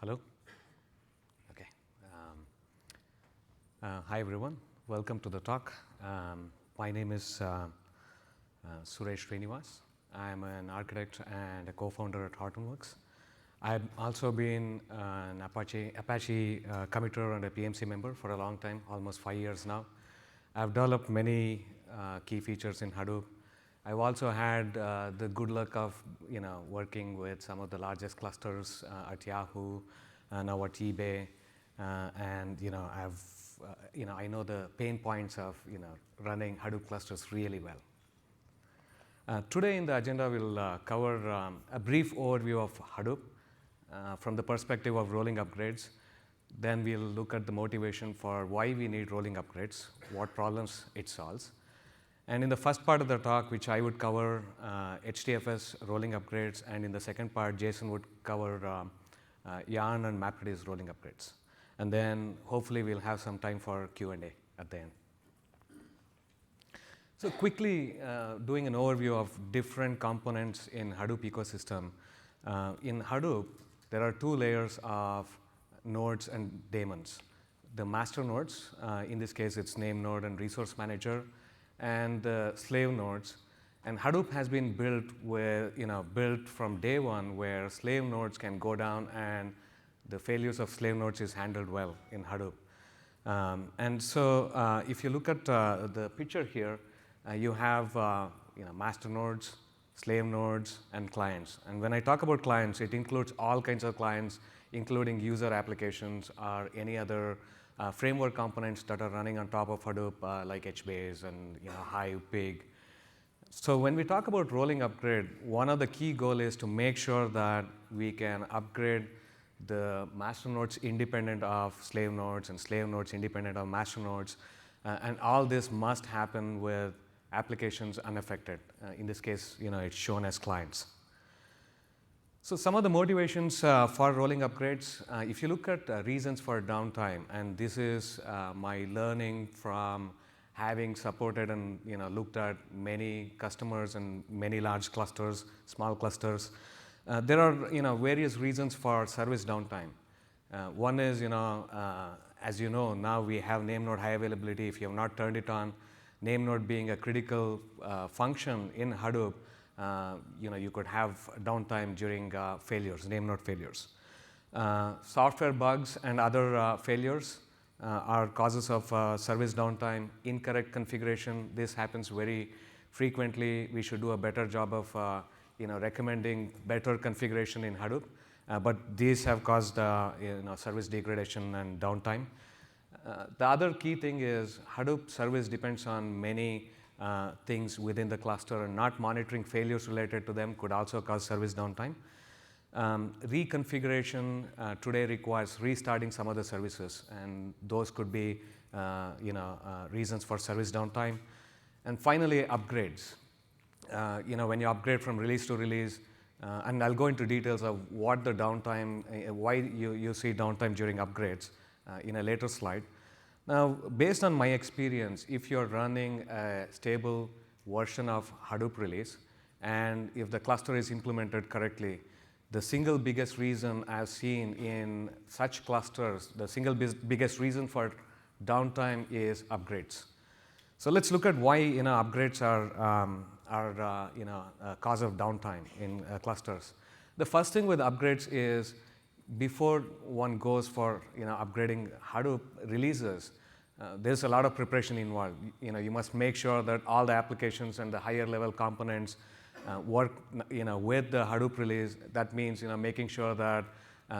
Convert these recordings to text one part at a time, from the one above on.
Hello? Okay. Hi everyone, welcome to the talk. My name is Suresh Srinivas. I'm an architect and a co-founder at Hortonworks. I've also been an Apache committer and a PMC member for a long time, almost 5 years now. I've developed many key features in Hadoop. I've also had the good luck of working with some of the largest clusters at Yahoo, now at eBay, and I know the pain points of running Hadoop clusters really well. Today in the agenda we'll cover a brief overview of Hadoop from the perspective of rolling upgrades. Then we'll look at the motivation for why we need rolling upgrades, what problems it solves. And in the first part of the talk, which I would cover HDFS rolling upgrades, and in the second part, Jason would cover Yarn and MapReduce rolling upgrades. And then hopefully we'll have some time for Q&A at the end. So quickly doing an overview of different components in Hadoop ecosystem. In Hadoop, there are two layers of nodes and daemons. The master nodes, in this case it's name node and resource manager, and the slave nodes. And Hadoop has been built built from day one, where slave nodes can go down and the failures of slave nodes is handled well in Hadoop. And so if you look at the picture here, you have master nodes, slave nodes, and clients. And when I talk about clients, it includes all kinds of clients, including user applications or any other framework components that are running on top of Hadoop, like HBase and Hive, Pig. So when we talk about rolling upgrade, one of the key goals is to make sure that we can upgrade the master nodes independent of slave nodes and slave nodes independent of master nodes. And all this must happen with applications unaffected. In this case, it's shown as clients. So some of the motivations for rolling upgrades, if you look at reasons for downtime, and this is my learning from having supported and looked at many customers and many large clusters, small clusters, there are various reasons for service downtime. One is as you know, now we have name node high availability. If you have not turned it on, name node being a critical function in Hadoop, you could have downtime during failures, name node failures. Software bugs and other failures are causes of service downtime. Incorrect configuration, this happens very frequently. We should do a better job of recommending better configuration in Hadoop, but these have caused service degradation and downtime. The other key thing is Hadoop service depends on many things within the cluster, and not monitoring failures related to them could also cause service downtime. Reconfiguration today requires restarting some of the services, and those could be reasons for service downtime. And finally, upgrades. When you upgrade from release to release, and I'll go into details of what the downtime, why you see downtime during upgrades in a later slide. Now, based on my experience, if you're running a stable version of Hadoop release, and if the cluster is implemented correctly, the single biggest reason I've seen in such clusters, the single biggest reason for downtime is upgrades. So let's look at why upgrades are a cause of downtime in clusters. The first thing with upgrades is, before one goes for upgrading Hadoop releases, there's a lot of preparation involved. You must make sure that all the applications and the higher level components work with the Hadoop release. That means making sure that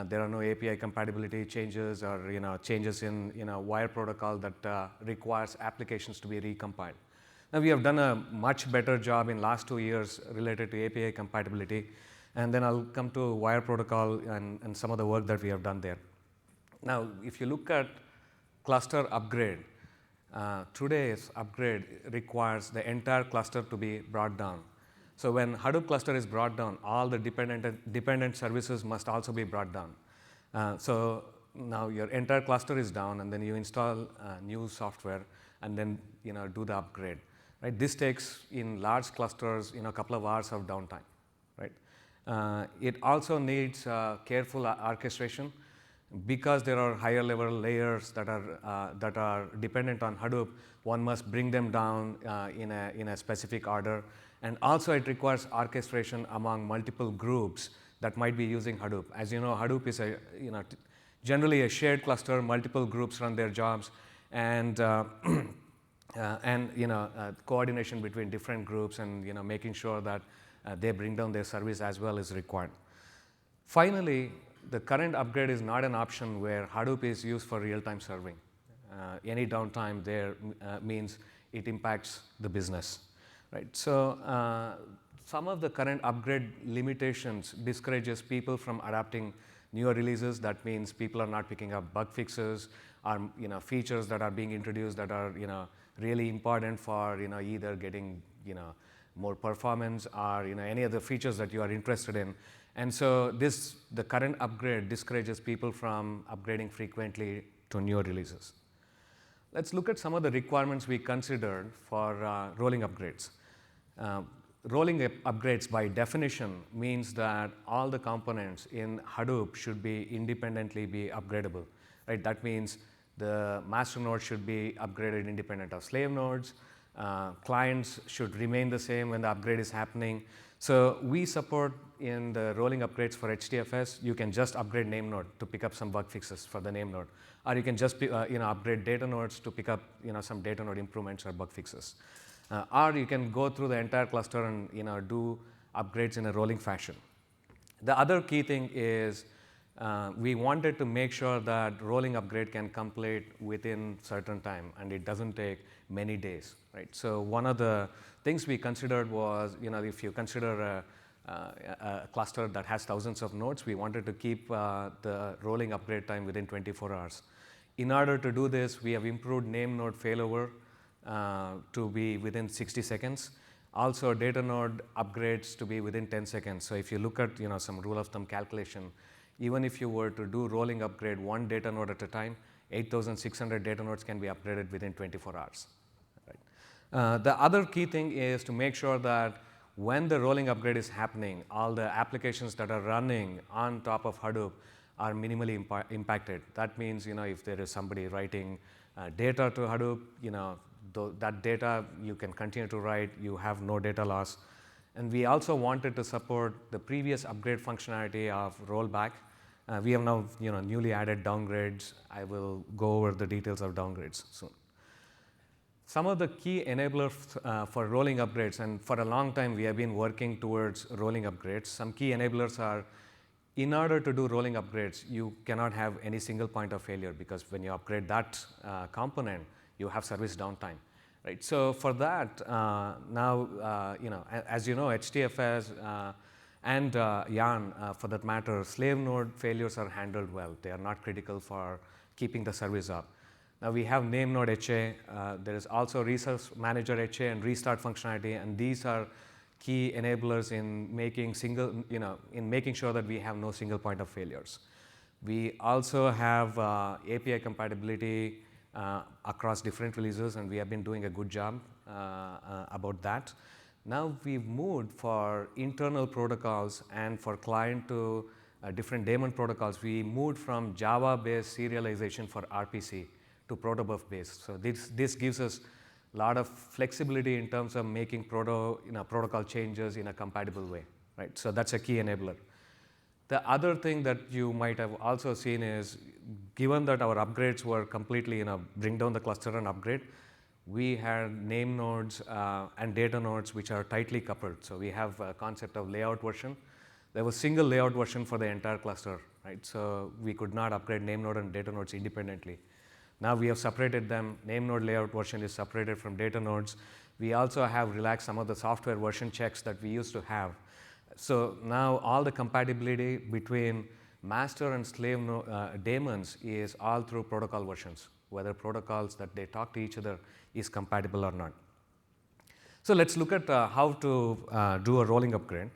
there are no API compatibility changes or changes in wire protocol that requires applications to be recompiled. Now we have done a much better job in last 2 years related to API compatibility. And then I'll come to wire protocol and some of the work that we have done there. Now, if you look at cluster upgrade, today's upgrade requires the entire cluster to be brought down. So when Hadoop cluster is brought down, all the dependent services must also be brought down. So now your entire cluster is down, and then you install new software and then do the upgrade. Right? This takes, in large clusters, a couple of hours of downtime. Right? It also needs careful orchestration. Because there are higher level layers that are dependent on Hadoop, one must bring them down in a specific order. And also it requires orchestration among multiple groups that might be using Hadoop. As you know, Hadoop is generally a shared cluster, multiple groups run their jobs, and coordination between different groups, and making sure that they bring down their service as well is required. Finally, the current upgrade is not an option where Hadoop is used for real-time serving. Any downtime there means it impacts the business, right? So some of the current upgrade limitations discourages people from adopting newer releases. That means people are not picking up bug fixes or features that are being introduced that are really important for either getting more performance or any other features that you are interested in. And so the current upgrade discourages people from upgrading frequently to newer releases. Let's look at some of the requirements we considered for rolling upgrades. Rolling upgrades by definition means that all the components in Hadoop should be independently be upgradable, right? That means the master node should be upgraded independent of slave nodes. Clients should remain the same when the upgrade is happening. So we support in the rolling upgrades for HDFS, you can just upgrade name node to pick up some bug fixes for the name node, or you can just upgrade data nodes to pick up some data node improvements or bug fixes, or you can go through the entire cluster and do upgrades in a rolling fashion. The other key thing is we wanted to make sure that rolling upgrade can complete within certain time and it doesn't take many days, right? So one of the things we considered was, if you consider a cluster that has thousands of nodes, we wanted to keep the rolling upgrade time within 24 hours. In order to do this, we have improved name node failover to be within 60 seconds. Also, data node upgrades to be within 10 seconds. So if you look at some rule of thumb calculation, even if you were to do rolling upgrade one data node at a time, 8,600 data nodes can be upgraded within 24 hours. Right? The other key thing is to make sure that when the rolling upgrade is happening, all the applications that are running on top of Hadoop are minimally impacted. That means if there is somebody writing data to Hadoop, that data you can continue to write, you have no data loss. And we also wanted to support the previous upgrade functionality of Rollback. We have now newly added downgrades. I will go over the details of downgrades soon. Some of the key enablers for rolling upgrades, and for a long time we have been working towards rolling upgrades. Some key enablers are, in order to do rolling upgrades, you cannot have any single point of failure, because when you upgrade that component, you have service downtime. Right. So for that, now as you know, HDFS and Yarn, for that matter, slave node failures are handled well. They are not critical for keeping the service up. Now we have name node HA. There is also resource manager HA and restart functionality, and these are key enablers in making sure that we have no single point of failures. We also have API compatibility across different releases, and we have been doing a good job about that. Now we've moved for internal protocols and for client to different daemon protocols. We moved from Java-based serialization for RPC to protobuf-based. So this gives us a lot of flexibility in terms of making protocol changes in a compatible way, right? So that's a key enabler. The other thing that you might have also seen is, given that our upgrades were completely, bring down the cluster and upgrade, we had name nodes and data nodes which are tightly coupled. So we have a concept of layout version. There was single layout version for the entire cluster, right? So we could not upgrade name node and data nodes independently. Now we have separated them. Name node layout version is separated from data nodes. We also have relaxed some of the software version checks that we used to have. So now all the compatibility between master and slave daemons is all through protocol versions, whether protocols that they talk to each other is compatible or not. So let's look at how to do a rolling upgrade.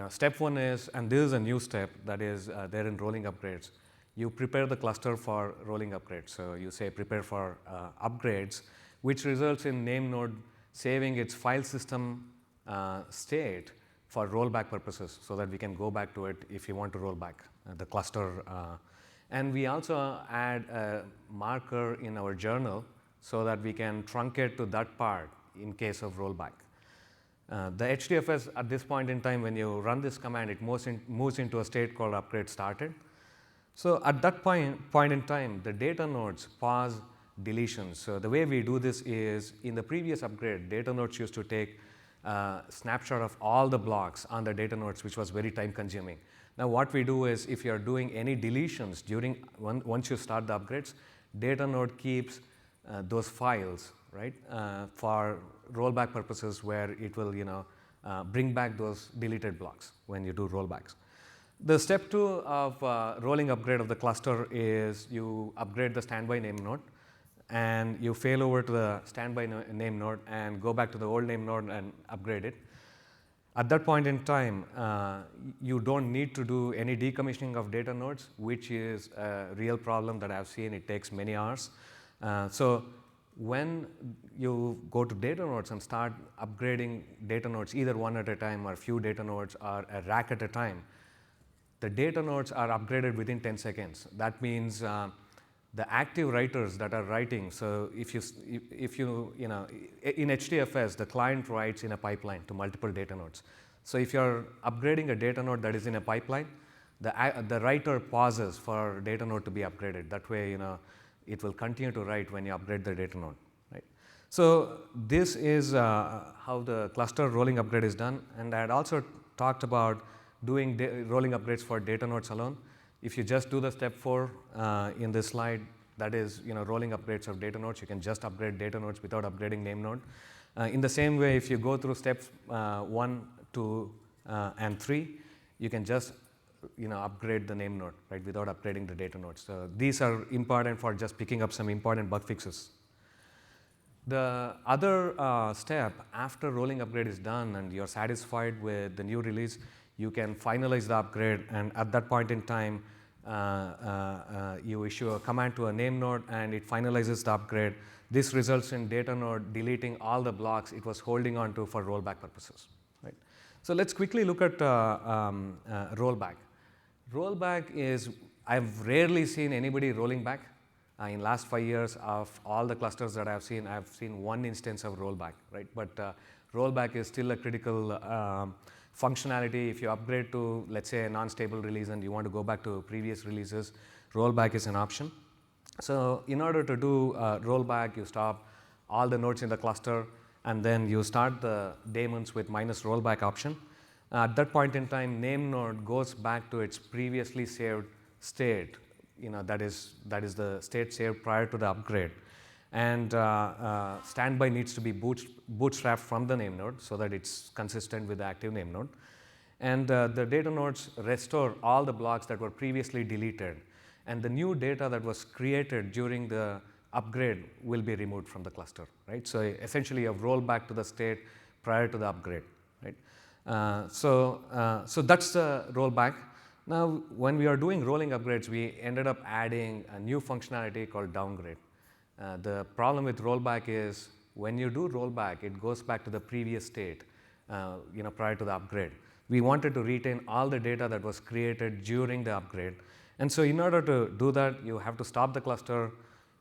Step one is, and this is a new step that is there in rolling upgrades, you prepare the cluster for rolling upgrades. So you say prepare for upgrades, which results in name node saving its file system state for rollback purposes, so that we can go back to it if you want to roll back the cluster. And we also add a marker in our journal so that we can truncate to that part in case of rollback. The HDFS at this point in time, when you run this command, it moves into a state called upgrade started. So at that point in time, the data nodes pause deletions. So the way we do this is, in the previous upgrade, data nodes used to take a snapshot of all the blocks on the data nodes, which was very time consuming. Now what we do is, if you are doing any deletions once you start the upgrades, data node keeps those files, right, for rollback purposes, where it will bring back those deleted blocks when you do rollbacks. The step 2 of rolling upgrade of the cluster is you upgrade the standby name node, and you fail over to the standby name node and go back to the old name node and upgrade it. At that point in time, you don't need to do any decommissioning of data nodes, which is a real problem that I've seen. It takes many hours. So when you go to data nodes and start upgrading data nodes, either one at a time or few data nodes or a rack at a time, the data nodes are upgraded within 10 seconds. That means the active writers that are writing, so if you in HDFS, the client writes in a pipeline to multiple data nodes. So if you're upgrading a data node that is in a pipeline, the writer pauses for data node to be upgraded. That way, it will continue to write when you upgrade the data node, right? So this is how the cluster rolling upgrade is done. And I had also talked about doing rolling upgrades for data nodes alone. If you just do the step 4 in this slide, that is rolling upgrades of data nodes, you can just upgrade data nodes without upgrading name node. In the same way, if you go through steps 1, 2, and 3, you can just upgrade the name node, right, without upgrading the data nodes. So these are important for just picking up some important bug fixes. The other step after rolling upgrade is done and you're satisfied with the new release, you can finalize the upgrade, and at that point in time, you issue a command to a name node and it finalizes the upgrade. This results in data node deleting all the blocks it was holding on to for rollback purposes, right? So let's quickly look at rollback. Rollback is, I've rarely seen anybody rolling back. In last 5 years of all the clusters that I've seen one instance of rollback, right? But rollback is still a critical functionality. If you upgrade to, let's say, a non-stable release and you want to go back to previous releases, rollback is an option. So in order to do rollback, you stop all the nodes in the cluster and then you start the daemons with -rollback option. At that point in time, name node goes back to its previously saved state. That is the state saved prior to the upgrade. And standby needs to be bootstrapped from the name node so that it's consistent with the active name node. And the data nodes restore all the blocks that were previously deleted. And the new data that was created during the upgrade will be removed from the cluster, right? So essentially, you have rolled back to the state prior to the upgrade, right? So that's the rollback. Now, when we are doing rolling upgrades, we ended up adding a new functionality called downgrade. The problem with rollback is when you do rollback, it goes back to the previous state, prior to the upgrade. We wanted to retain all the data that was created during the upgrade. And so in order to do that, you have to stop the cluster,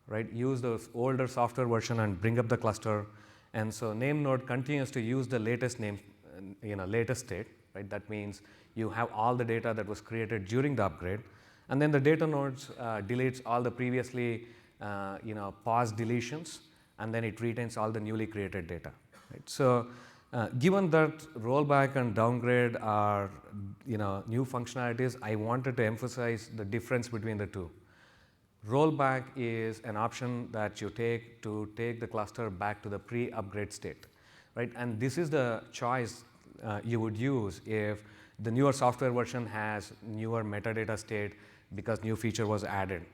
right? Use the older software version and bring up the cluster. And so name node continues to use the latest latest state, right? That means you have all the data that was created during the upgrade. And then the data nodes deletes all the previously paused deletions, and then it retains all the newly created data, right? So given that rollback and downgrade are new functionalities, I wanted to emphasize the difference between the two. Rollback is an option that you take to take the cluster back to the pre-upgrade state, right? And this is the choice you would use if the newer software version has newer metadata state because new feature was added.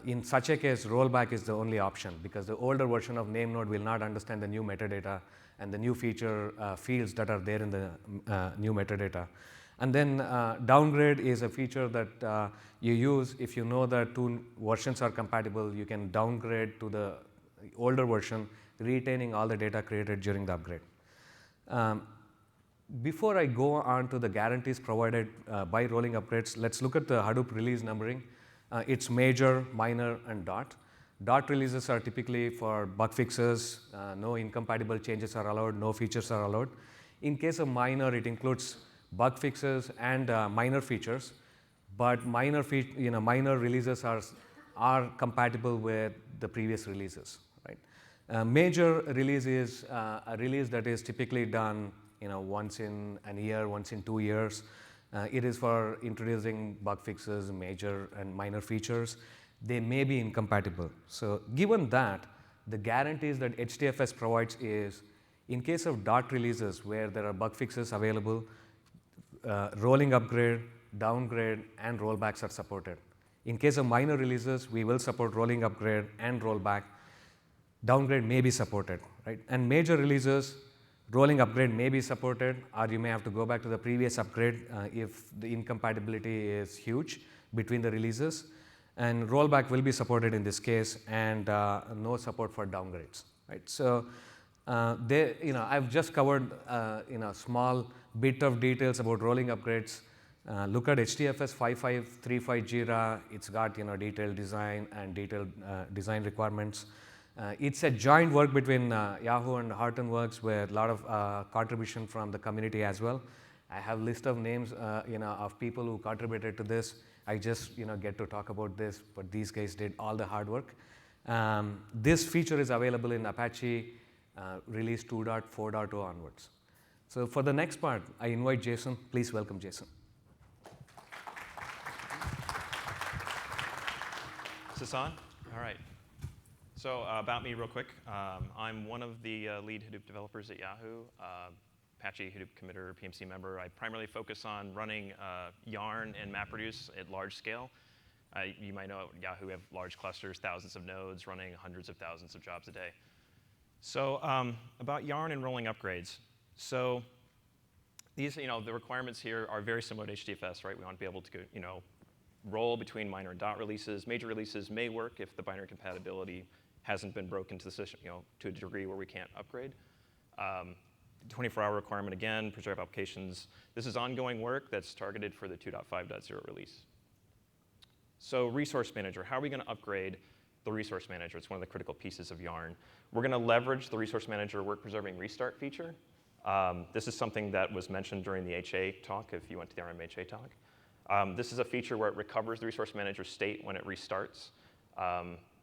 In such a case, rollback is the only option because the older version of name node will not understand the new metadata and the new feature fields that are there in the new metadata. And then downgrade is a feature that you use if you know that two versions are compatible. You can downgrade to the older version, retaining all the data created during the upgrade. Before I go on to the guarantees provided by rolling upgrades, let's look at the Hadoop release numbering. It's major, minor, and dot. Dot releases are typically for bug fixes, no incompatible changes are allowed, no features are allowed. In case of minor, it includes bug fixes and minor features, but minor releases are compatible with the previous releases. Right? Major release is a release that is typically done once in a year, once in 2 years. It is for introducing bug fixes, major and minor features. They may be incompatible. So given that, the guarantees that HDFS provides is, in case of dot releases where there are bug fixes available, rolling upgrade, downgrade, and rollbacks are supported. In case of minor releases, we will support rolling upgrade and rollback. Downgrade may be supported, right? And major releases, rolling upgrade may be supported, or you may have to go back to the previous upgrade if the incompatibility is huge between the releases. And rollback will be supported in this case, and no support for downgrades, right? So I've just covered a small bit of details about rolling upgrades. Look at HDFS 5535 JIRA. It's got detailed design and detailed design requirements. It's a joint work between Yahoo and Hortonworks with a lot of contribution from the community as well. I have a list of names of people who contributed to this. I just get to talk about this, but these guys did all the hard work. This feature is available in Apache release 2.4.0 onwards. So for the next part, I invite Jason. Please welcome Jason. Is this on? All right. So about me real quick. I'm one of the lead Hadoop developers at Yahoo, Apache Hadoop committer, PMC member. I primarily focus on running Yarn and MapReduce at large scale. You might know at Yahoo we have large clusters, thousands of nodes running hundreds of thousands of jobs a day. So about Yarn and rolling upgrades. So these, the requirements here are very similar to HDFS, right? We want to be able to go, roll between minor and dot releases. Major releases may work if the binary compatibility hasn't been broken to the system, to a degree where we can't upgrade. 24-hour requirement again, preserve applications. This is ongoing work that's targeted for the 2.5.0 release. So resource manager, how are we going to upgrade the resource manager? It's one of the critical pieces of Yarn. We're going to leverage the resource manager work preserving restart feature. This is something that was mentioned during the HA talk, if you went to the RMHA talk. This is a feature where it recovers the resource manager state when it restarts.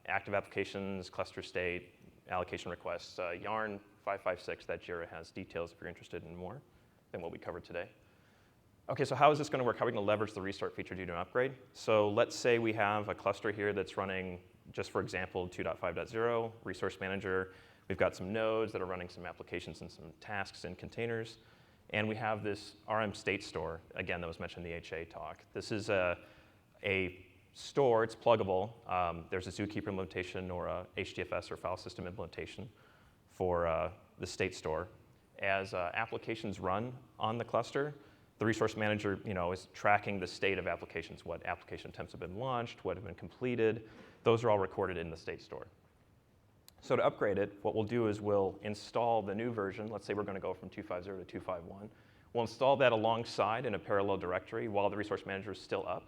Active applications, cluster state, allocation requests. Yarn 556, that JIRA has details if you're interested in more than what we covered today. Okay, so how is this going to work? How are we going to leverage the restart feature to do an upgrade? So let's say we have a cluster here that's running, just for example, 2.5.0, resource manager. We've got some nodes that are running some applications and some tasks in containers. And we have this RM state store, again, that was mentioned in the HA talk. This is a store, it's pluggable. There's a Zookeeper implementation or a HDFS or file system implementation for the state store. As applications run on the cluster, the resource manager is tracking the state of applications, what application attempts have been launched, what have been completed. Those are all recorded in the state store. So to upgrade it, what we'll do is we'll install the new version. Let's say we're going to go from 2.5.0 to 2.5.1. We'll install that alongside in a parallel directory while the resource manager is still up.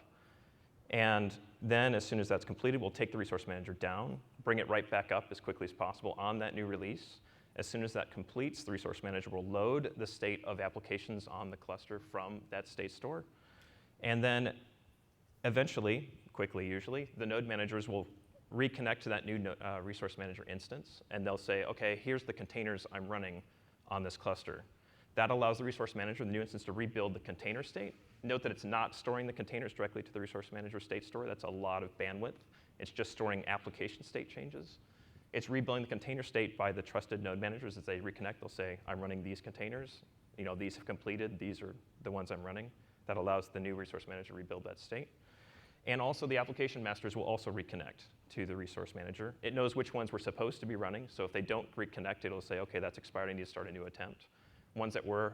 And then as soon as that's completed, we'll take the resource manager down, bring it right back up as quickly as possible on that new release. As soon as that completes, the resource manager will load the state of applications on the cluster from that state store. And then eventually, quickly usually, the node managers will reconnect to that new resource manager instance. And they'll say, OK, here's the containers I'm running on this cluster. That allows the resource manager, the new instance, to rebuild the container state. Note that it's not storing the containers directly to the resource manager state store. That's a lot of bandwidth. It's just storing application state changes. It's rebuilding the container state by the trusted node managers. As they reconnect, they'll say, I'm running these containers. These have completed. These are the ones I'm running. That allows the new resource manager to rebuild that state. And also, the application masters will also reconnect to the resource manager. It knows which ones we're supposed to be running. So if they don't reconnect, it'll say, OK, that's expired. I need to start a new attempt. Ones that we're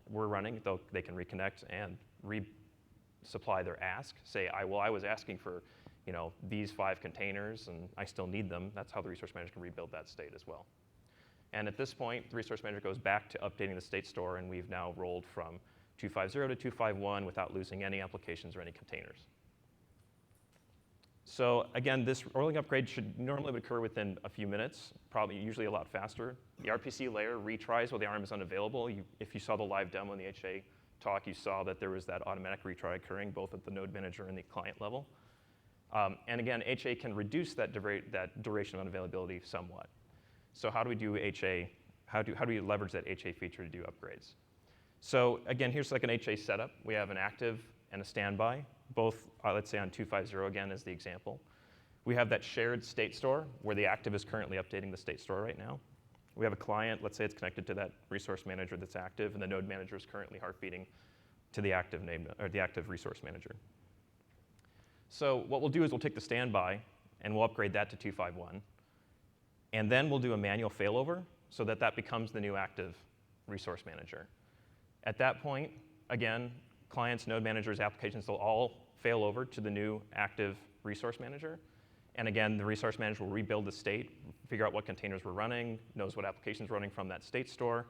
running, they can reconnect and resupply their ask. Say, I was asking for these 5 containers, and I still need them. That's how the resource manager can rebuild that state as well. And at this point, the resource manager goes back to updating the state store, and we've now rolled from 250 to 251 without losing any applications or any containers. So again, this rolling upgrade should normally occur within a few minutes, probably usually a lot faster. The RPC layer retries while the ARM is unavailable. If you saw the live demo in the HA talk, you saw that there was that automatic retry occurring both at the node manager and the client level. And again, HA can reduce that duration of unavailability somewhat. So how do we do HA? How do we leverage that HA feature to do upgrades? So again, here's like an HA setup. We have an active and a standby, both, let's say on 250 again as the example. We have that shared state store where the active is currently updating the state store right now. We have a client, let's say it's connected to that resource manager that's active, and the node manager is currently heartbeating to the active name, or the active resource manager. So what we'll do is we'll take the standby and we'll upgrade that to 251. And then we'll do a manual failover so that that becomes the new active resource manager. At that point, again, clients, node managers, applications, they'll all fail over to the new active resource manager. And again, the resource manager will rebuild the state, figure out what containers we're running, knows what applications are running from that state store,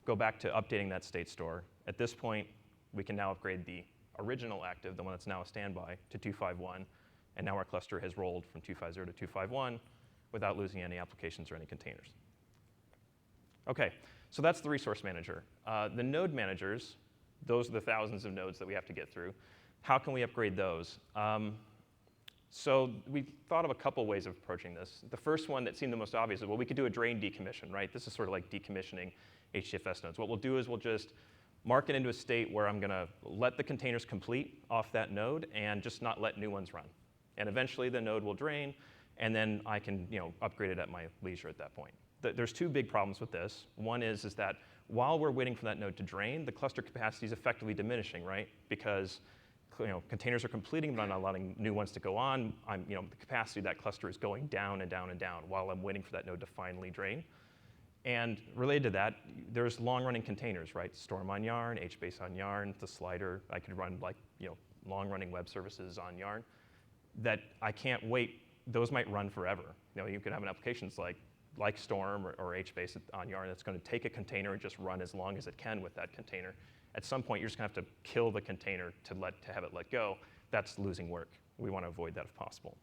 go back to updating that state store. At this point, we can now upgrade the original active, the one that's now a standby, to 251. And now our cluster has rolled from 250 to 251 without losing any applications or any containers. OK, so that's the resource manager. The node managers, those are the thousands of nodes that we have to get through. How can we upgrade those? So we thought of a couple ways of approaching this. The first one that seemed the most obvious is, well, we could do a drain decommission, right? This is sort of like decommissioning HDFS nodes. What we'll do is we'll just mark it into a state where I'm going to let the containers complete off that node and just not let new ones run. And eventually the node will drain, and then I can upgrade it at my leisure at that point. There's two big problems with this. One is that while we're waiting for that node to drain, the cluster capacity is effectively diminishing, right? Because containers are completing, but I'm not allowing new ones to go on. The capacity of that cluster is going down and down and down while I'm waiting for that node to finally drain. And related to that, there's long-running containers, right? Storm on Yarn, HBase on Yarn, the slider. I could run long-running web services on Yarn that I can't wait. Those might run forever. You could have an applications like Storm or HBase on Yarn that's going to take a container and just run as long as it can with that container. At some point, you're just going to have to kill the container to have it let go. That's losing work. We want to avoid that if possible.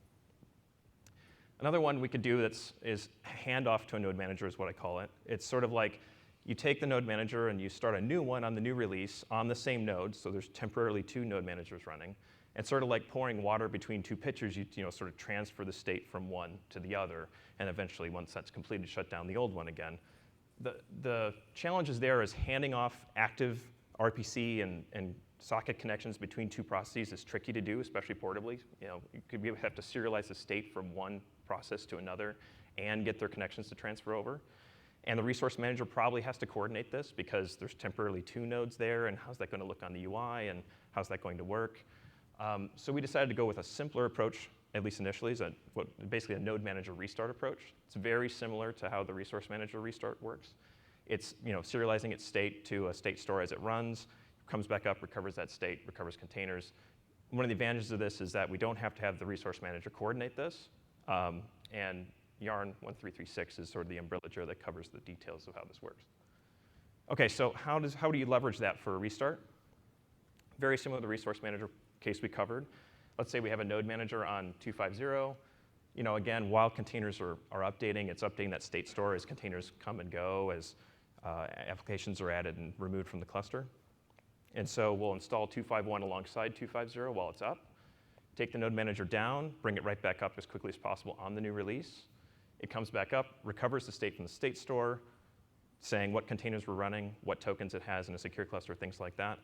Another one we could do is handoff to a node manager is what I call it. It's sort of like you take the node manager and you start a new one on the new release on the same node, so there's temporarily two node managers running. And sort of like pouring water between two pitchers, you sort of transfer the state from one to the other, and eventually, once that's completed, shut down the old one again. The challenges there is handing off active RPC and socket connections between two processes is tricky to do, especially portably. You could have to serialize the state from one process to another and get their connections to transfer over. And the resource manager probably has to coordinate this because there's temporarily two nodes there, and how's that going to look on the UI, and how's that going to work? So we decided to go with a simpler approach, at least initially, is basically a node manager restart approach. It's very similar to how the resource manager restart works. It's serializing its state to a state store as it runs, comes back up, recovers that state, recovers containers. One of the advantages of this is that we don't have to have the resource manager coordinate this. And Yarn 1336 is sort of the umbrella that covers the details of how this works. OK, so how do you leverage that for a restart? Very similar to the resource manager case we covered. Let's say we have a node manager on 250. Again, while containers are updating, it's updating that state store as containers come and go, as applications are added and removed from the cluster. And so we'll install 251 alongside 250 while it's up, take the node manager down, bring it right back up as quickly as possible on the new release. It comes back up, recovers the state from the state store, saying what containers we're running, what tokens it has in a secure cluster, things like that.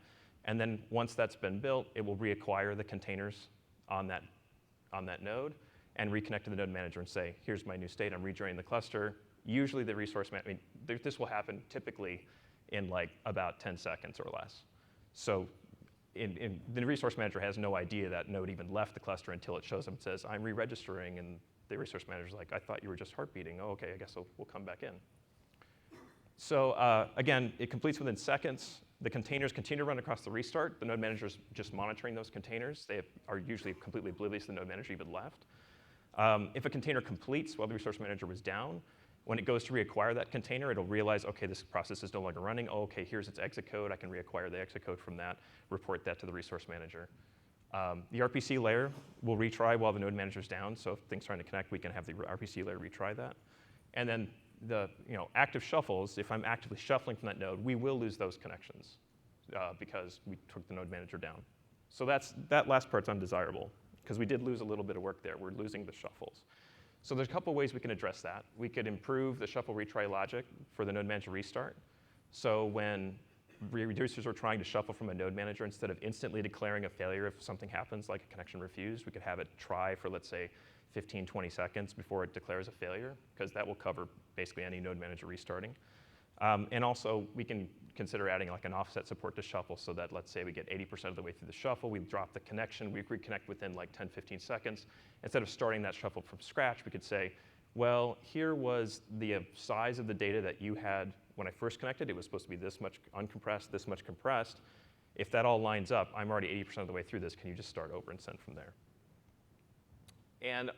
And then once that's been built, it will reacquire the containers on that node and reconnect to the node manager and say, here's my new state, I'm rejoining the cluster. Usually the resource manager, this will happen typically in about 10 seconds or less. So the resource manager has no idea that node even left the cluster until it shows up and says, I'm re-registering, and the resource manager's like, I thought you were just heartbeating. Oh, OK, I guess we'll come back in. So again, it completes within seconds. The containers continue to run across the restart. The node manager is just monitoring those containers. They are usually completely oblivious the node manager even left. If a container completes while the resource manager was down, When it goes to reacquire that container, it'll realize, okay, this process is no longer running. Oh, okay, here's its exit code. I can reacquire the exit code from that, report that to the resource manager. The RPC layer will retry while the node manager's down. So if things are trying to connect, we can have the RPC layer retry that. And then the active shuffles, if I'm actively shuffling from that node, we will lose those connections because we took the node manager down. So that last part's undesirable because we did lose a little bit of work there. We're losing the shuffles. So there's a couple ways we can address that. We could improve the shuffle retry logic for the node manager restart. So when reducers are trying to shuffle from a node manager, instead of instantly declaring a failure if something happens, like a connection refused, we could have it try for, let's say, 15, 20 seconds before it declares a failure, because that will cover basically any node manager restarting. And also, we can consider adding like an offset support to shuffle so that, let's say we get 80% of the way through the shuffle, we drop the connection, we reconnect within like 10, 15 seconds. Instead of starting that shuffle from scratch, we could say, well, here was the size of the data that you had when I first connected. It was supposed to be this much uncompressed, this much compressed. If that all lines up, I'm already 80% of the way through this. Can you just start over and send from there? And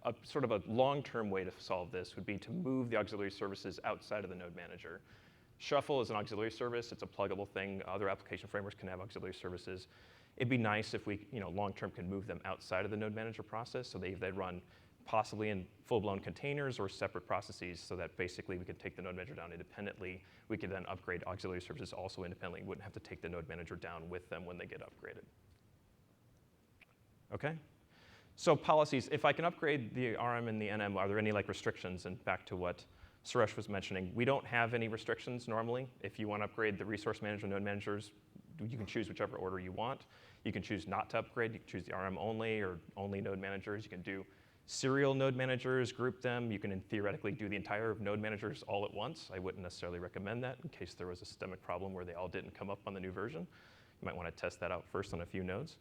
a sort of a long-term way to solve this would be to move the auxiliary services outside of the node manager. Shuffle is an auxiliary service. It's a pluggable thing. Other application frameworks can have auxiliary services. It'd be nice if we, long-term can move them outside of the node manager process so they run possibly in full-blown containers or separate processes so that basically we could take the node manager down independently. We could then upgrade auxiliary services also independently. We wouldn't have to take the node manager down with them when they get upgraded. Okay? So policies, if I can upgrade the RM and the NM, are there any like restrictions? And back to what Suresh was mentioning, we don't have any restrictions normally. If you want to upgrade the resource manager, node managers, you can choose whichever order you want. You can choose not to upgrade. You can choose the RM only or only node managers. You can do serial node managers, group them. You can theoretically do the entire node managers all at once. I wouldn't necessarily recommend that in case there was a systemic problem where they all didn't come up on the new version. You might want to test that out first on a few nodes.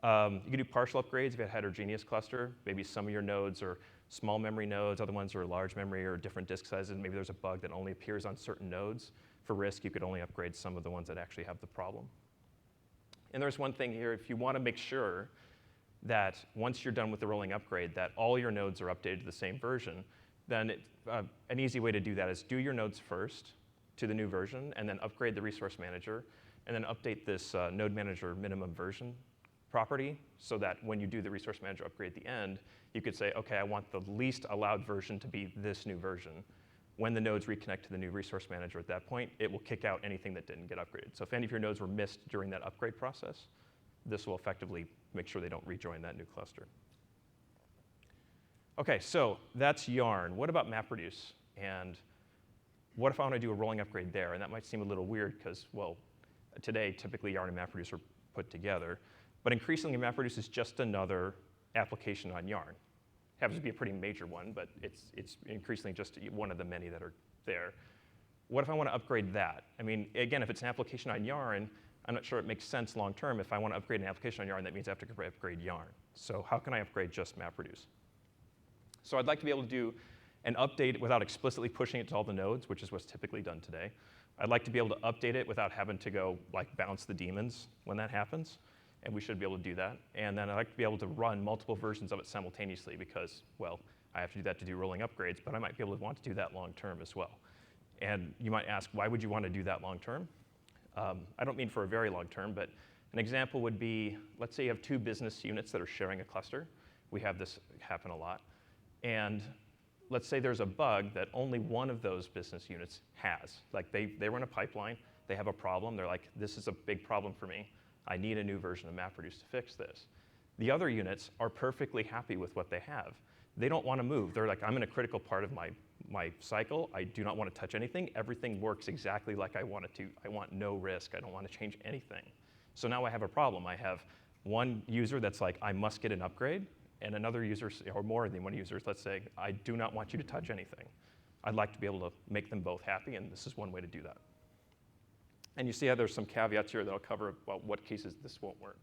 You can do partial upgrades if you have a heterogeneous cluster. Maybe some of your nodes are small memory nodes, other ones are large memory or different disk sizes. Maybe there's a bug that only appears on certain nodes. For risk, you could only upgrade some of the ones that actually have the problem. And there's one thing here, if you want to make sure that once you're done with the rolling upgrade, that all your nodes are updated to the same version, then an easy way to do that is do your nodes first to the new version, and then upgrade the resource manager, and then update this node manager minimum version property so that when you do the resource manager upgrade at the end, you could say, okay, I want the least allowed version to be this new version. When the nodes reconnect to the new resource manager at that point, it will kick out anything that didn't get upgraded. So if any of your nodes were missed during that upgrade process, this will effectively make sure they don't rejoin that new cluster. Okay, so that's Yarn. What about MapReduce? And what if I want to do a rolling upgrade there? And that might seem a little weird because, well, today, typically Yarn and MapReduce are put together. But increasingly, MapReduce is just another application on Yarn. It happens to be a pretty major one, but it's increasingly just one of the many that are there. What if I want to upgrade that? I mean, again, if it's an application on Yarn, I'm not sure it makes sense long term. If I want to upgrade an application on Yarn, that means I have to upgrade Yarn. So how can I upgrade just MapReduce? So I'd like to be able to do an update without explicitly pushing it to all the nodes, which is what's typically done today. I'd like to be able to update it without having to go like bounce the daemons when that happens. And we should be able to do that. And then I'd like to be able to run multiple versions of it simultaneously because, well, I have to do that to do rolling upgrades, but I might be able to want to do that long term as well. And you might ask, why would you want to do that long term? I don't mean for a very long term, but an example would be, let's say you have two business units that are sharing a cluster. We have this happen a lot. And let's say there's a bug that only one of those business units has. Like they run a pipeline, they have a problem, they're like, this is a big problem for me. I need a new version of MapReduce to fix this. The other units are perfectly happy with what they have. They don't want to move. They're like, I'm in a critical part of my cycle. I do not want to touch anything. Everything works exactly like I want it to. I want no risk. I don't want to change anything. So now I have a problem. I have one user that's like, I must get an upgrade, and another user, or more than one user, let's say, I do not want you to touch anything. I'd like to be able to make them both happy, and this is one way to do that. And you see how there's some caveats here that I'll cover about what cases this won't work.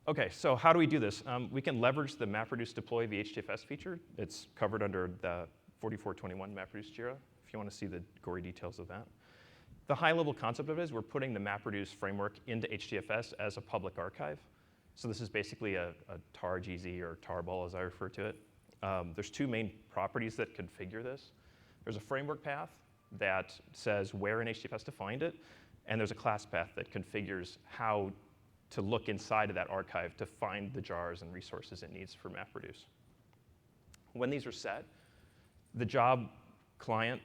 Okay, so how do we do this? We can leverage the MapReduce deploy the HDFS feature. It's covered under the 4421 MapReduce JIRA, if you want to see the gory details of that. The high-level concept of it is we're putting the MapReduce framework into HDFS as a public archive. So this is basically a tar GZ or tarball, as I refer to it. There's two main properties that configure this. There's a framework path that says where in HDFS to find it, and there's a class path that configures how to look inside of that archive to find the jars and resources it needs for MapReduce. When these are set, the job client,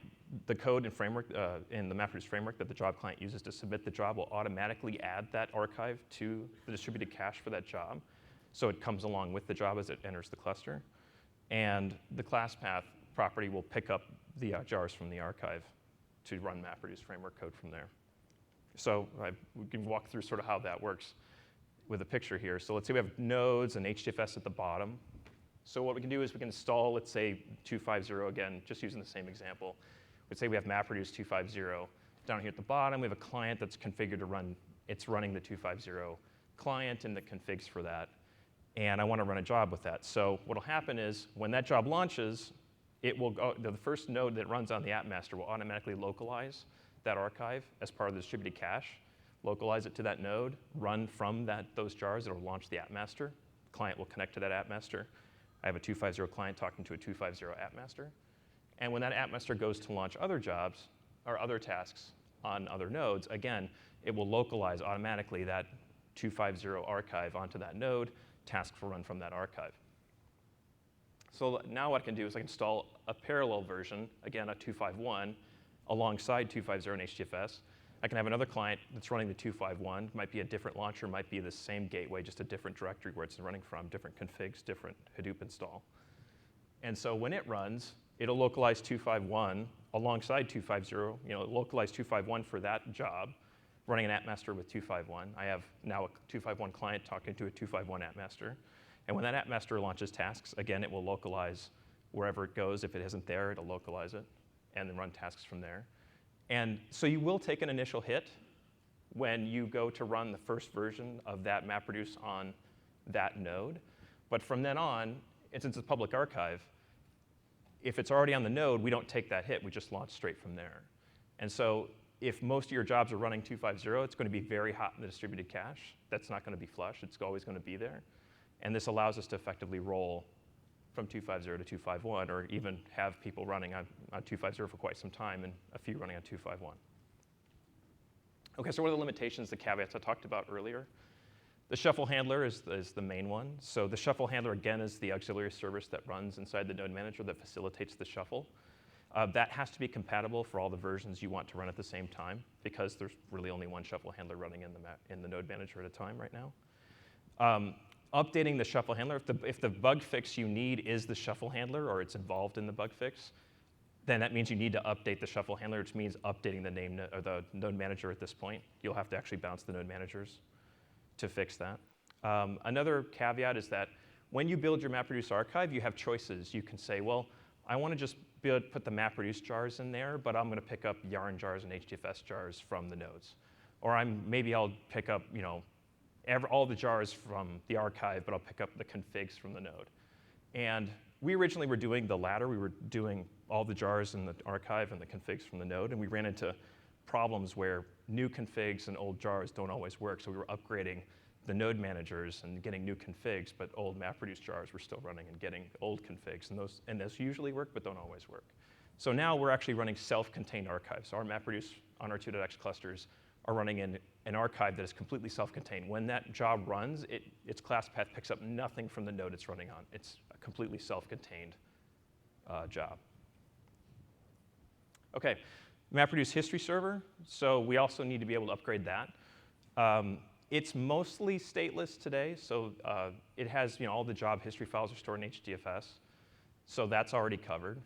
the code and framework in the MapReduce framework that the job client uses to submit the job will automatically add that archive to the distributed cache for that job. So it comes along with the job as it enters the cluster. And the class path property will pick up the jars from the archive to run MapReduce framework code from there. So we can walk through sort of how that works with a picture here. So let's say we have nodes and HDFS at the bottom. So what we can do is we can install, let's say, 250 again, just using the same example. Let's say we have MapReduce 250. Down here at the bottom, we have a client that's configured to run, it's running the 250 client and the configs for that. And I want to run a job with that. So what will happen is when that job launches, it will go, the first node that runs on the app master will automatically localize that archive as part of the distributed cache, localize it to that node, run from those jars, it'll launch the app master. The client will connect to that app master. I have a 250 client talking to a 250 app master. And when that app master goes to launch other jobs or other tasks on other nodes, again, it will localize automatically that 250 archive onto that node. Tasks will run from that archive. So now what I can do is I can install a parallel version, again, a 251, alongside 250 and HDFS. I can have another client that's running the 251, might be a different launcher, might be the same gateway, just a different directory where it's running from, different configs, different Hadoop install. And so when it runs, it'll localize 251 alongside 250, localize 251 for that job, running an app master with 251. I have now a 251 client talking to a 251 app master. And when that app master launches tasks, again, it will localize wherever it goes. If it isn't there, it'll localize it and then run tasks from there. And so you will take an initial hit when you go to run the first version of that MapReduce on that node. But from then on, and since it's a public archive, if it's already on the node, we don't take that hit. We just launch straight from there. And so if most of your jobs are running 250, it's going to be very hot in the distributed cache. That's not going to be flush. It's always going to be there. And this allows us to effectively roll from 250 to 251, or even have people running on 250 for quite some time and a few running on 251. OK, so what are the limitations, the caveats I talked about earlier? The shuffle handler is the main one. So the shuffle handler, again, is the auxiliary service that runs inside the node manager that facilitates the shuffle. That has to be compatible for all the versions you want to run at the same time, because there's really only one shuffle handler running in the node manager at a time right now. Updating the shuffle handler, if the bug fix you need is the shuffle handler or it's involved in the bug fix, then that means you need to update the shuffle handler, which means updating the name or the node manager at this point. You'll have to actually bounce the node managers to fix that. Another caveat is that when you build your MapReduce archive, you have choices. You can say, well, I want to just put the MapReduce jars in there, but I'm going to pick up yarn jars and HDFS jars from the nodes. Or maybe I'll pick up, all the jars from the archive, but I'll pick up the configs from the node. And we originally were doing the latter. We were doing all the jars in the archive and the configs from the node, and we ran into problems where new configs and old jars don't always work. So we were upgrading the node managers and getting new configs, but old MapReduce jars were still running and getting old configs. And those usually work, but don't always work. So now we're actually running self-contained archives. So our MapReduce on our 2.x clusters are running in an archive that is completely self-contained. When that job runs, its class path picks up nothing from the node it's running on. It's a completely self-contained job. OK, MapReduce history server. So we also need to be able to upgrade that. It's mostly stateless today. So it has, all the job history files are stored in HDFS. So that's already covered.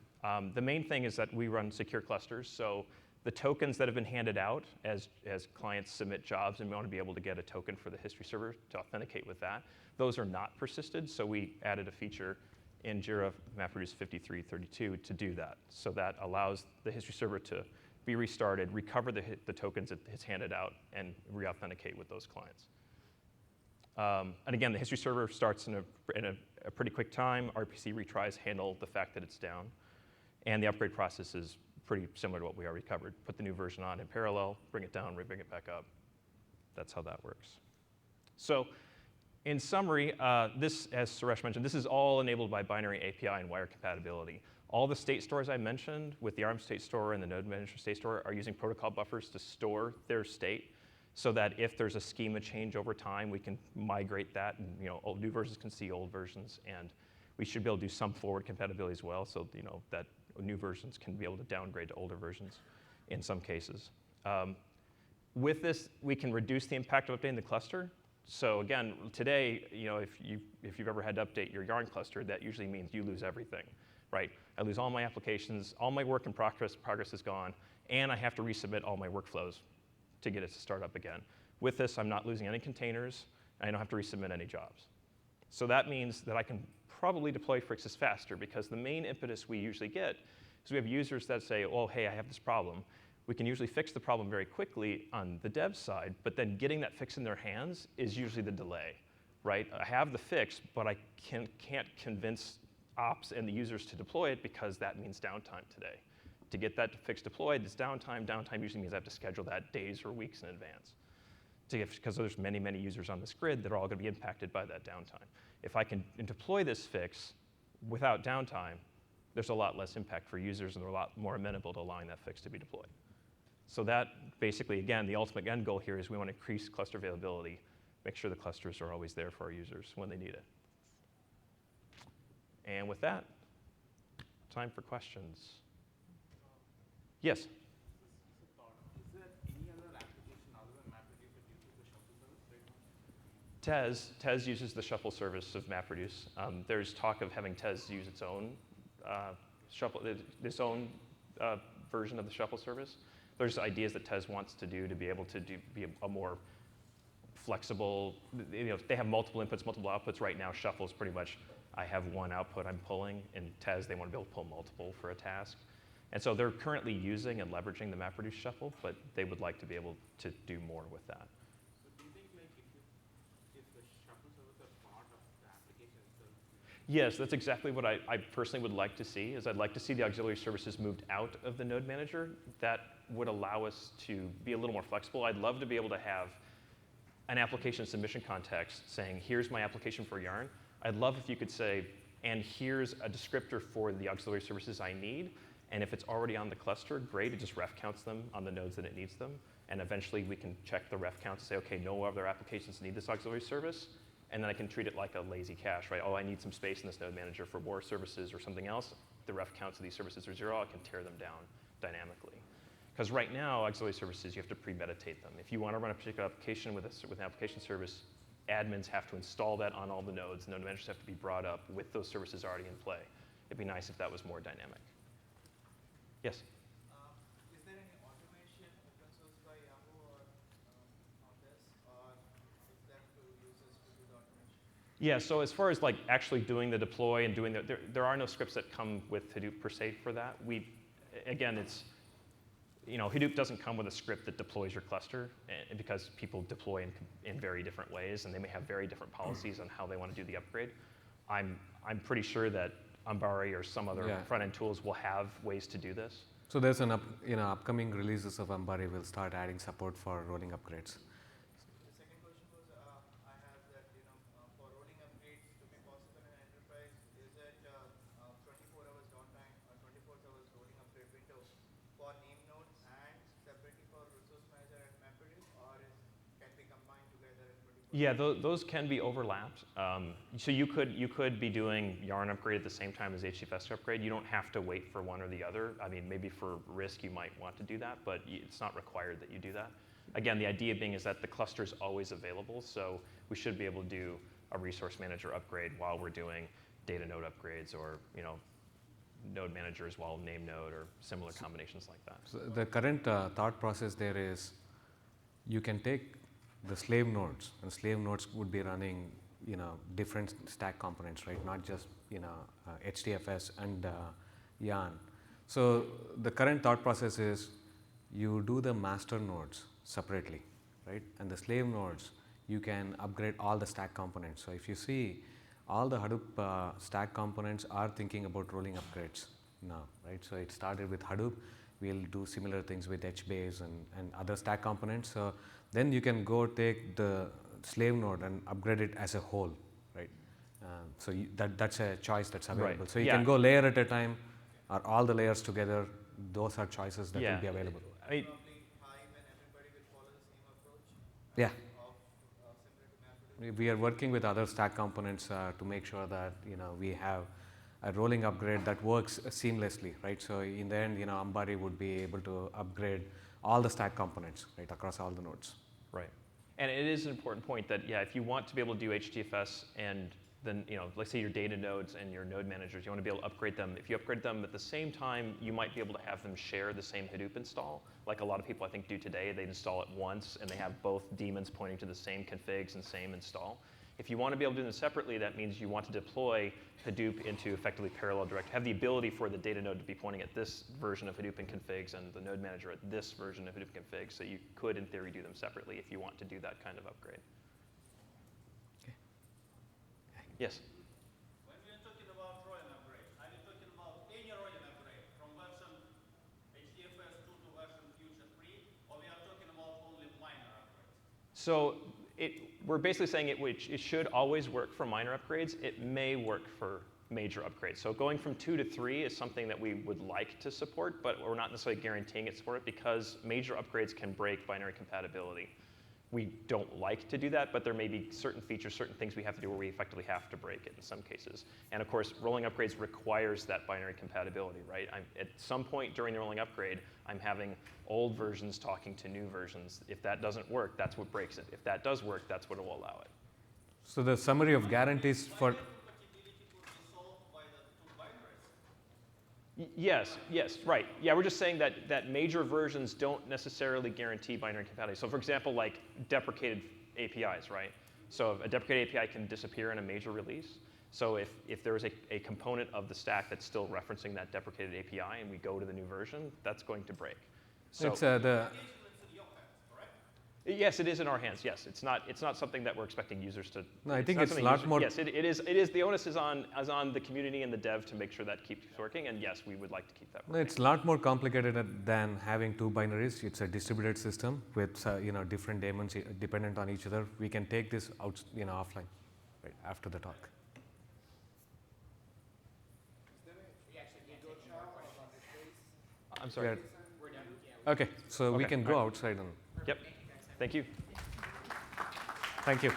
The main thing is that we run secure clusters. So the tokens that have been handed out as clients submit jobs, and we want to be able to get a token for the history server to authenticate with that, those are not persisted. So we added a feature in Jira MapReduce 5332 to do that. So that allows the history server to be restarted, recover the tokens it's handed out, and re-authenticate with those clients. And again, the history server starts in a pretty quick time. RPC retries handle the fact that it's down. And the upgrade process is pretty similar to what we already covered. Put the new version on in parallel, bring it down, bring it back up. That's how that works. So In summary, this, as Suresh mentioned, this is all enabled by binary API and wire compatibility. All the state stores I mentioned with the ARM state store and the node manager state store are using protocol buffers to store their state so that if there's a schema change over time, we can migrate that, and new versions can see old versions, and we should be able to do some forward compatibility as well, so that new versions can be able to downgrade to older versions in some cases. With this, we can reduce the impact of updating the cluster. So again, today, if you've ever had to update your Yarn cluster, that usually means you lose everything, right? I lose all my applications, all my work in progress is gone, and I have to resubmit all my workflows to get it to start up again. With this, I'm not losing any containers, and I don't have to resubmit any jobs. So that means that I can probably deploy fixes faster, because the main impetus we usually get is we have users that say, oh, hey, I have this problem. We can usually fix the problem very quickly on the dev side, but then getting that fix in their hands is usually the delay, right? I have the fix, but I can't convince ops and the users to deploy it because that means downtime today. To get that fix deployed, it's downtime. Downtime usually means I have to schedule that days or weeks in advance, because there's many, many users on this grid that are all going to be impacted by that downtime. If I can deploy this fix without downtime, there's a lot less impact for users, and they're a lot more amenable to allowing that fix to be deployed. So that basically, again, the ultimate end goal here is we want to increase cluster availability, make sure the clusters are always there for our users when they need it. And with that, time for questions. Yes? Is there any other application other than MapReduce that uses the shuffle service right now? Tez uses the shuffle service of MapReduce. There's talk of having Tez use its own version of the shuffle service. There's ideas that Tez wants to do to be able to be a more flexible. They have multiple inputs, multiple outputs. Right now, shuffle is pretty much I have one output I'm pulling. In Tez, they want to be able to pull multiple for a task. And so they're currently using and leveraging the MapReduce shuffle, but they would like to be able to do more with that. So do you think if the shuffle service are part of the application itself? Yes, that's exactly what I personally would like to see. Is I'd like to see the auxiliary services moved out of the node manager. That would allow us to be a little more flexible. I'd love to be able to have an application submission context saying, here's my application for Yarn. I'd love if you could say, and here's a descriptor for the auxiliary services I need. And if it's already on the cluster, great, it just ref counts them on the nodes that it needs them. And eventually we can check the ref counts and say, okay, no other applications need this auxiliary service. And then I can treat it like a lazy cache, right? Oh, I need some space in this node manager for more services or something else. The ref counts of these services are 0, I can tear them down dynamically. Because right now, auxiliary services, you have to premeditate them. If you want to run a particular application with an application service, admins have to install that on all the nodes. Node managers have to be brought up with those services already in play. It'd be nice if that was more dynamic. Yes? Is there any automation open source by Yahoo or on this, or is that to users to do the automation? Yeah, so as far as like actually doing the deploy and doing there are no scripts that come with Hadoop per se for that. Again, it's, Hadoop doesn't come with a script that deploys your cluster because people deploy in very different ways, and they may have very different policies on how they want to do the upgrade. I'm pretty sure that Ambari or some other front-end tools will have ways to do this. So there's an upcoming releases of Ambari will start adding support for rolling upgrades. The second question was, I have that, for rolling upgrades to be possible in an enterprise, is it 24 hours downtime or 24 hours rolling upgrade window for name node and separately for resource manager and MapReduce, or can be combined together in 24 hours? Yeah, those can be overlapped. So you could be doing Yarn upgrade at the same time as HDFS upgrade. You don't have to wait for one or the other. I mean, maybe for risk you might want to do that, but it's not required that you do that. Again, the idea being is that the cluster is always available, so we should be able to do a resource manager upgrade while we're doing data node upgrades, or node managers while name node, or similar combinations like that. So the current thought process there is you can take the slave nodes, and slave nodes would be running different stack components, right? Not just HDFS and Yarn. So the current thought process is you do the master nodes separately, right? And the slave nodes, you can upgrade all the stack components. So if you see, all the Hadoop stack components are thinking about rolling upgrades now, right? So it started with Hadoop. We'll do similar things with HBase and other stack components. So then you can go take the slave node and upgrade it as a whole, right? So that's a choice that's available. Right. So you Yeah. can go layer at a time, or all the layers together. Those are choices that Yeah. will be available. I mean, Probably high when everybody will follow the same approach Yeah. of similar to MapReduce. We are working with other stack components to make sure that we have a rolling upgrade that works seamlessly, right? So in the end, Ambari would be able to upgrade all the stack components, right, across all the nodes. right. And it is an important point that, yeah, if you want to be able to do HDFS and then, let's say your data nodes and your node managers, you want to be able to upgrade them. If you upgrade them at the same time, you might be able to have them share the same Hadoop install, like a lot of people I think do today. They install it once, and they have both daemons pointing to the same configs and same install. If you want to be able to do them separately, that means you want to deploy Hadoop into effectively parallel direct. Have the ability for the data node to be pointing at this version of Hadoop and configs and the node manager at this version of Hadoop configs. So you could, in theory, do them separately if you want to do that kind of upgrade. Okay. Yes? When we are talking about rolling upgrade, are you talking about any rolling upgrade from version HDFS 2 to version Future 3, or we are talking about only minor upgrades? So we're basically saying it should always work for minor upgrades. It may work for major upgrades. So going from 2 to 3 is something that we would like to support, but we're not necessarily guaranteeing it support it because major upgrades can break binary compatibility. We don't like to do that, but there may be certain features, certain things we have to do where we effectively have to break it in some cases. And of course, rolling upgrades requires that binary compatibility, right? At some point during the rolling upgrade, I'm having old versions talking to new versions. If that doesn't work, that's what breaks it. If that does work, that's what will allow it. So the summary of guarantees for Compatibility could be solved by the 2 binaries. Yes, right. Yeah, we're just saying that major versions don't necessarily guarantee binary compatibility. So for example, like deprecated APIs, right? So a deprecated API can disappear in a major release. So if there is a component of the stack that's still referencing that deprecated API and we go to the new version, that's going to break. So it's the It's in your hands, correct? yes, it is in our hands. Yes, it's not something that we're expecting users to. No, I think not it's something a lot users- more. Yes, it is. The onus is on the community and the dev to make sure that keeps working. And yes, we would like to keep that No, working. it's a lot more complicated than having 2 binaries. It's a distributed system with different daemons dependent on each other. We can take this out offline, right, after the talk. I'm sorry. Okay, so we Okay, can all go right. outside and Yep. Thank you. thank you.